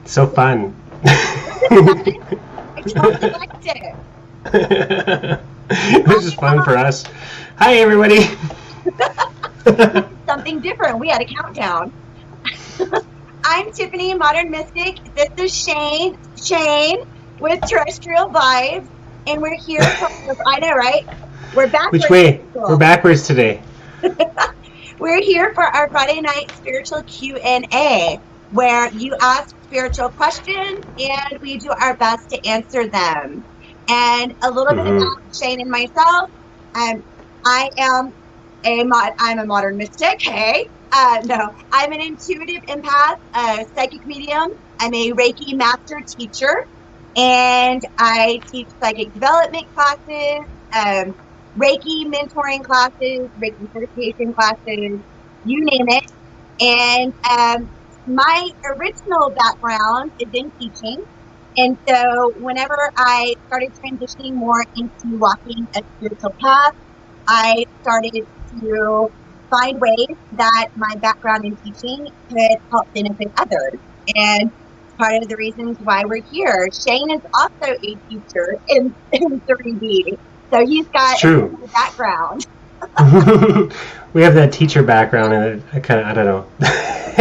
So fun. I totally liked it. It was just fun for us. Hi, everybody. Something different. We had a countdown. I'm Tiffany, Modern Mystic. This is Shayne with Terrestrial Vibes. And we're here for, I know, right? We're backwards. Which way? We're backwards today. We're here for our Friday night spiritual Q&A, where you ask spiritual questions and we do our best to answer them. And a little bit about Shayne and myself. I'm a modern mystic. Hey, no, I'm an intuitive empath, a psychic medium. I'm a Reiki master teacher, and I teach psychic development classes, Reiki mentoring classes, Reiki certification classes, you name it. And my original background is in teaching. And so whenever I started transitioning more into walking a spiritual path, I started to find ways that my background in teaching could help benefit others. And part of the reasons why we're here. Shayne is also a teacher in 3D. So he's got a background. We have that teacher background, and I don't know.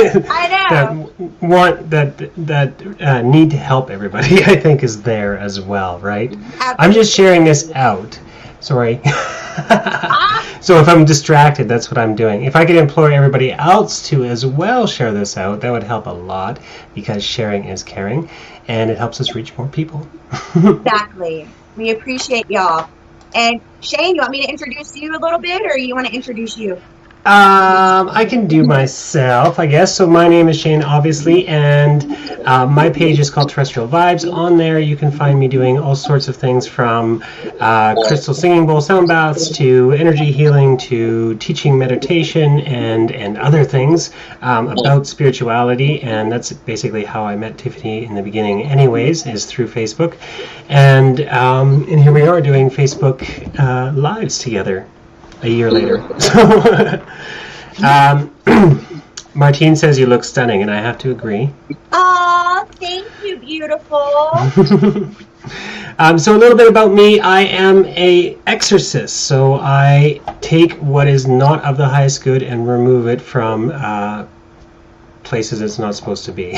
I know. that need to help everybody, I think, is there as well, right? Absolutely. I'm just sharing this out. Sorry. So if I'm distracted, that's what I'm doing. If I could implore everybody else to as well share this out, that would help a lot, because sharing is caring, and it helps us reach more people. Exactly. We appreciate y'all. And Shayne, you want me to introduce you a little bit, or you want to introduce you? I can do myself, I guess. So my name is Shayne, obviously, and my page is called Terrestrial Vibes. On there, you can find me doing all sorts of things, from crystal singing bowl sound baths to energy healing to teaching meditation and other things about spirituality. And that's basically how I met Tiffany in the beginning, anyways, is through Facebook. And here we are doing Facebook lives together a year later. Martine says you look stunning, and I have to agree. Aw, thank you, beautiful. So a little bit about me. I am a exorcist, so I take what is not of the highest good and remove it from places it's not supposed to be.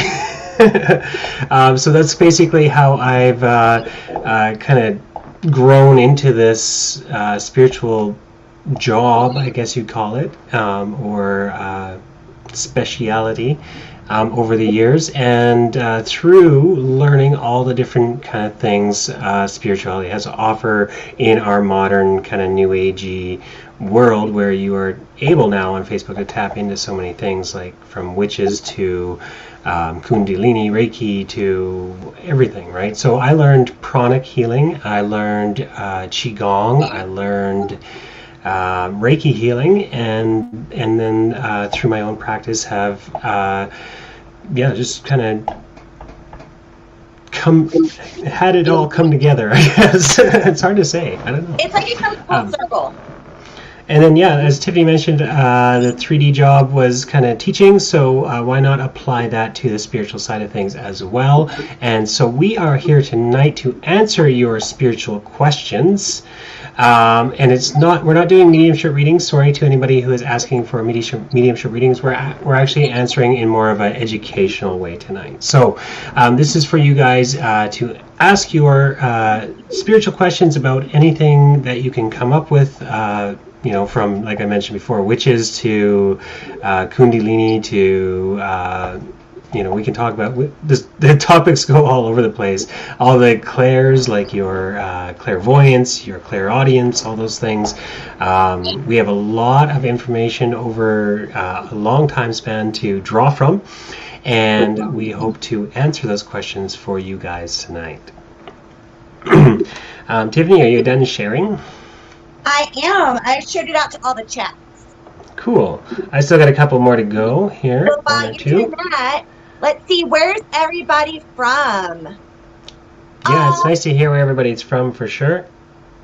So that's basically how I've kind of grown into this spiritual job, I guess you'd call it, or speciality over the years, and through learning all the different kind of things spirituality has to offer in our modern kind of new agey world, where you are able now on Facebook to tap into so many things, like from witches to Kundalini, Reiki, to everything, right? So I learned Pranic Healing, I learned Qigong, I learned Reiki healing, and then through my own practice have just kind of had it all come together, I guess. It's hard to say. I don't know. It's like it comes full circle. And then, as Tiffany mentioned, the 3D job was kind of teaching, so why not apply that to the spiritual side of things as well? And so we are here tonight to answer your spiritual questions. And we're not doing mediumship readings. Sorry to anybody who is asking for mediumship readings. We're actually answering in more of an educational way tonight. So this is for you guys to ask your spiritual questions about anything that you can come up with, from, like I mentioned before, witches to Kundalini to we can talk about the topics go all over the place. All the clairs, like your clairvoyance, your clairaudience, all those things. We have a lot of information over a long time span to draw from, and we hope to answer those questions for you guys tonight. Tiffany, are you done sharing? I am. I shared it out to all the chats. Cool. I still got a couple more to go here. So while you're doing that, let's see, where's everybody from? Yeah, it's nice to hear where everybody's from, for sure.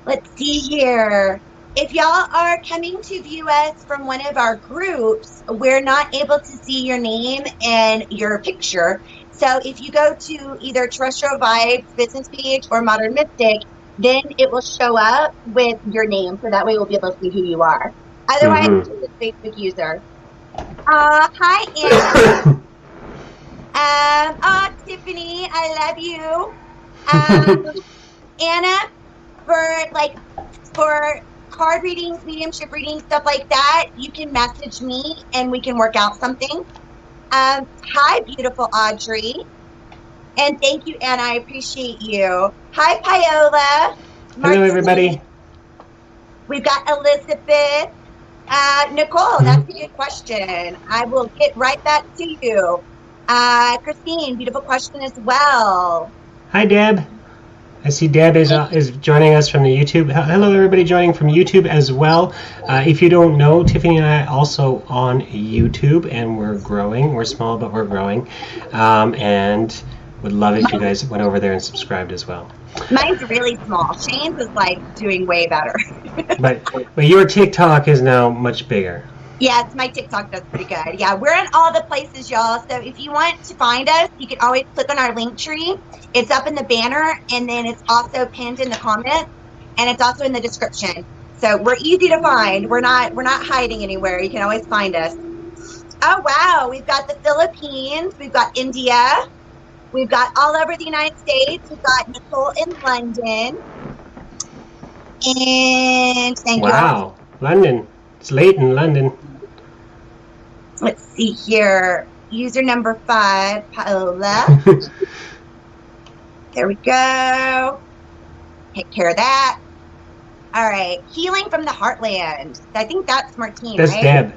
Let's see here. If y'all are coming to view us from one of our groups, we're not able to see your name and your picture. So if you go to either Terrestrial Vibes business page or Modern Mystic, then it will show up with your name. So that way we'll be able to see who you are. Otherwise, it's just a Facebook user. Hi, Anna. Tiffany, I love you. Anna, for card readings, mediumship readings, stuff like that, you can message me and we can work out something. Hi, beautiful Audrey. And thank you, Anna. I appreciate you. Hi, Paola. Hello, everybody. We've got Elizabeth. Nicole, that's a good question. I will get right back to you. Christine, beautiful question as well. Hi, Deb. I see Deb is joining us from the YouTube. Hello, everybody joining from YouTube as well. If you don't know, Tiffany and I also on YouTube, and we're growing. We're small, but we're growing. And would love if you guys went over there and subscribed as well. Mine's really small. Shayne's is like doing way better. but your TikTok is now much bigger. Yes, my TikTok does pretty good. Yeah, we're in all the places, y'all. So if you want to find us, you can always click on our link tree. It's up in the banner, and then it's also pinned in the comments, and it's also in the description. So we're easy to find. We're not hiding anywhere. You can always find us. Oh wow, we've got the Philippines, we've got India, we've got all over the United States. We've got Nicole in London, and thank you. Wow, London. It's late in London. Let's see here. User number 5, Paola. There we go. Take care of that. All right. Healing from the Heartland. I think that's Martine, that's right? Deb.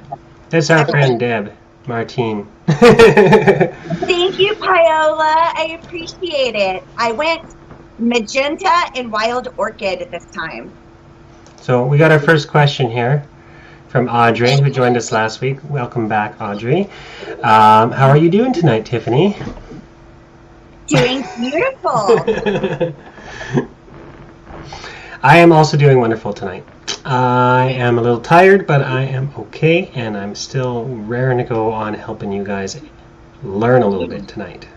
That's our friend Deb. Martine. Thank you, Paola. I appreciate it. I went magenta and wild orchid this time. So we got our first question here from Audrey, who joined us last week. Welcome back, Audrey. How are you doing tonight, Tiffany? Doing beautiful. I am also doing wonderful tonight. I am a little tired, but I am okay, and I'm still raring to go on helping you guys learn a little bit tonight.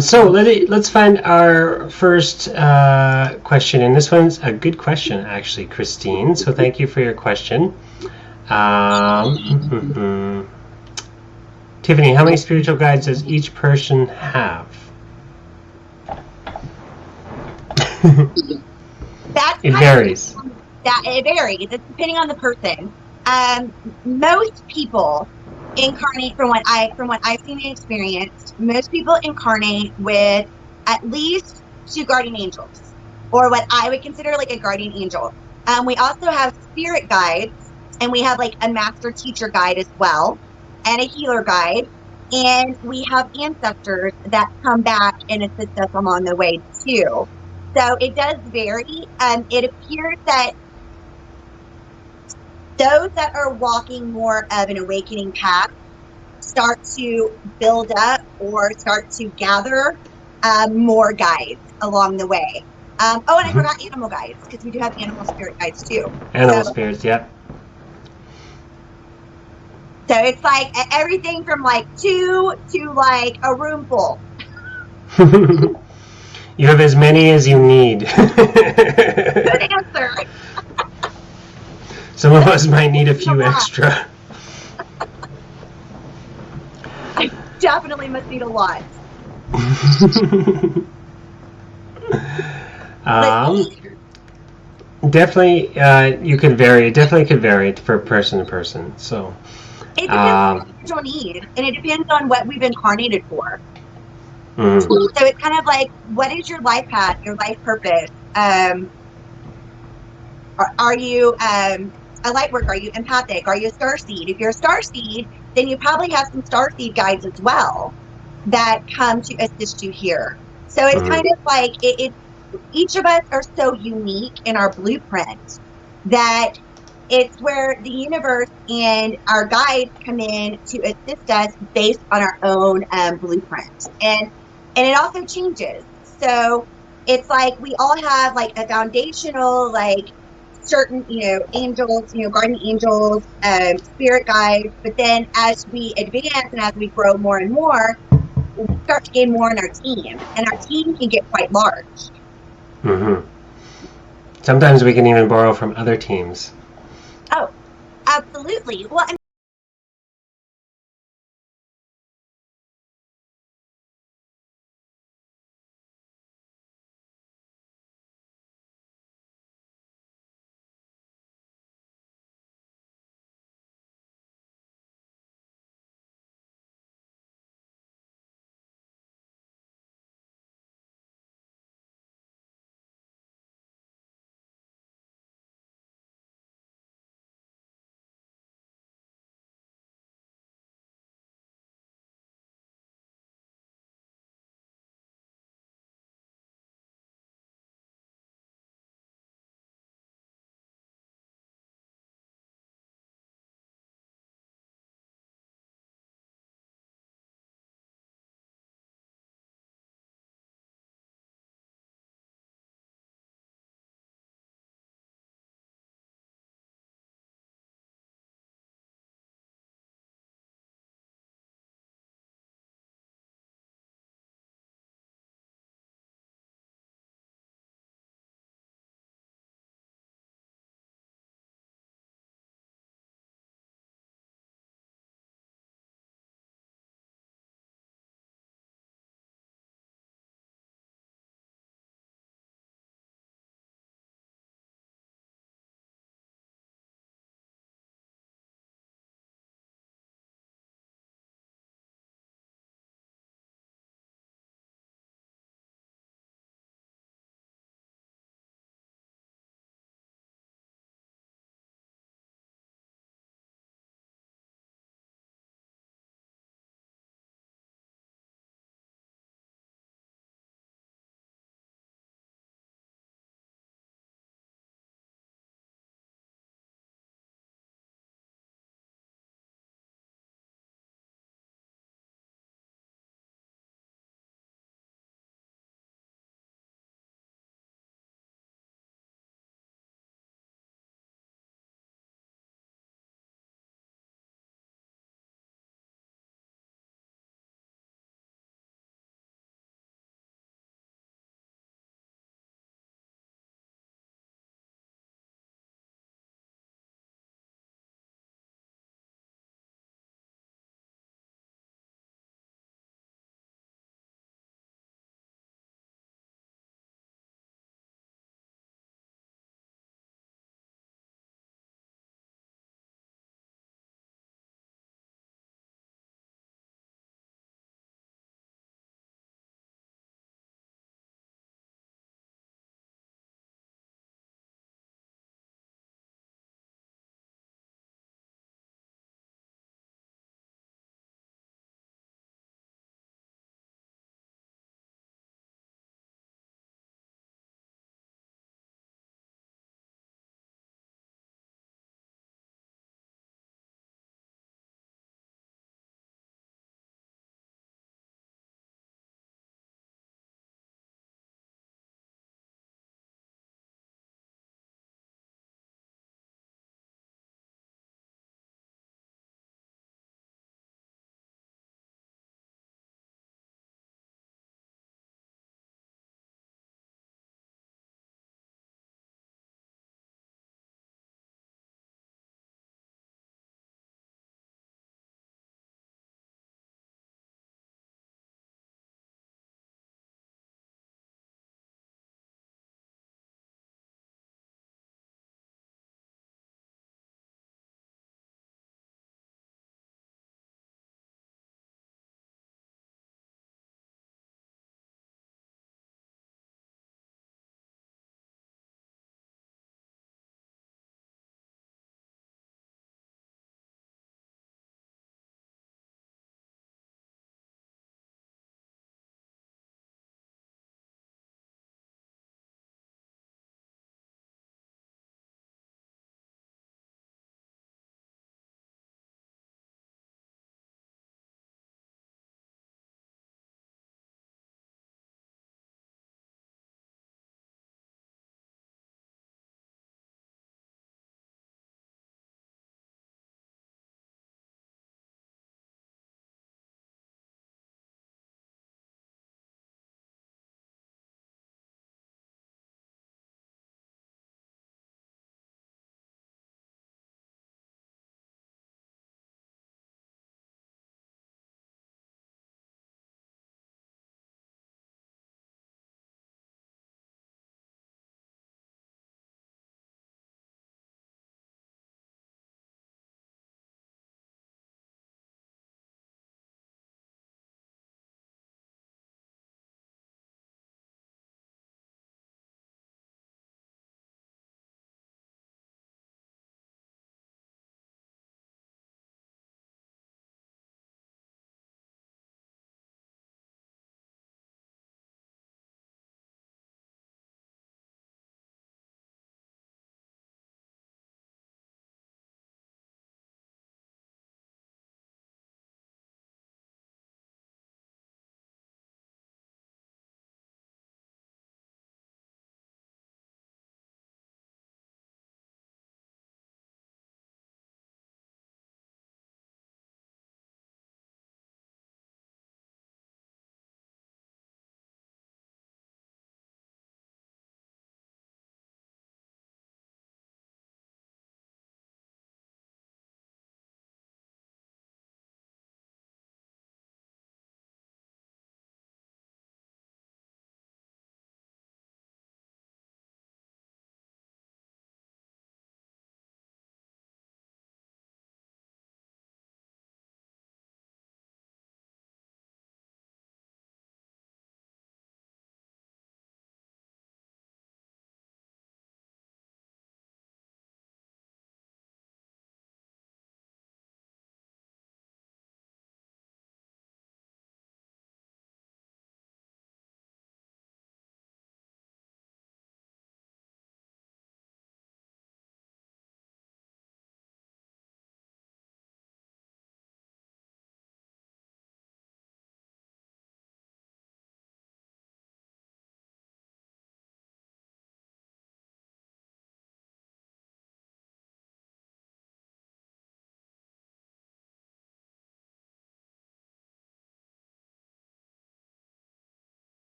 So let's find our first question, and this one's a good question, actually, Christine. So thank you for your question. Tiffany, how many spiritual guides does each person have? It varies. It varies. It's depending on the person. Most people incarnate, from what I've seen and experienced, most people incarnate with at least 2 guardian angels, or what I would consider like a guardian angel. We also have spirit guides, and we have like a master teacher guide as well, and a healer guide, and we have ancestors that come back and assist us along the way too. So it does vary. It appears that those that are walking more of an awakening path start to build up or start to gather more guides along the way. And I forgot animal guides, because we do have animal spirit guides too. Animal spirits, yep. So it's like everything from like 2 to like a room full. You have as many as you need. Good answer. Some of us might need a few extra. I definitely must need a lot. Definitely, you could vary. It definitely could vary for person to person. So it depends on what you need, and it depends on what we've incarnated for. So it's kind of like, what is your life path, your life purpose? Are you a light worker? Are you empathic? Are you a starseed? If you're a starseed, then you probably have some starseed guides as well that come to assist you here. So it's kind of like each of us are so unique in our blueprint that it's where the universe and our guides come in to assist us based on our own blueprint. And it also changes. So it's like we all have like a foundational, like certain, angels, guardian angels, spirit guides. But then as we advance and as we grow more and more, we start to gain more in our team, and our team can get quite large. Mm-hmm. Sometimes we can even borrow from other teams. Oh, absolutely. Well,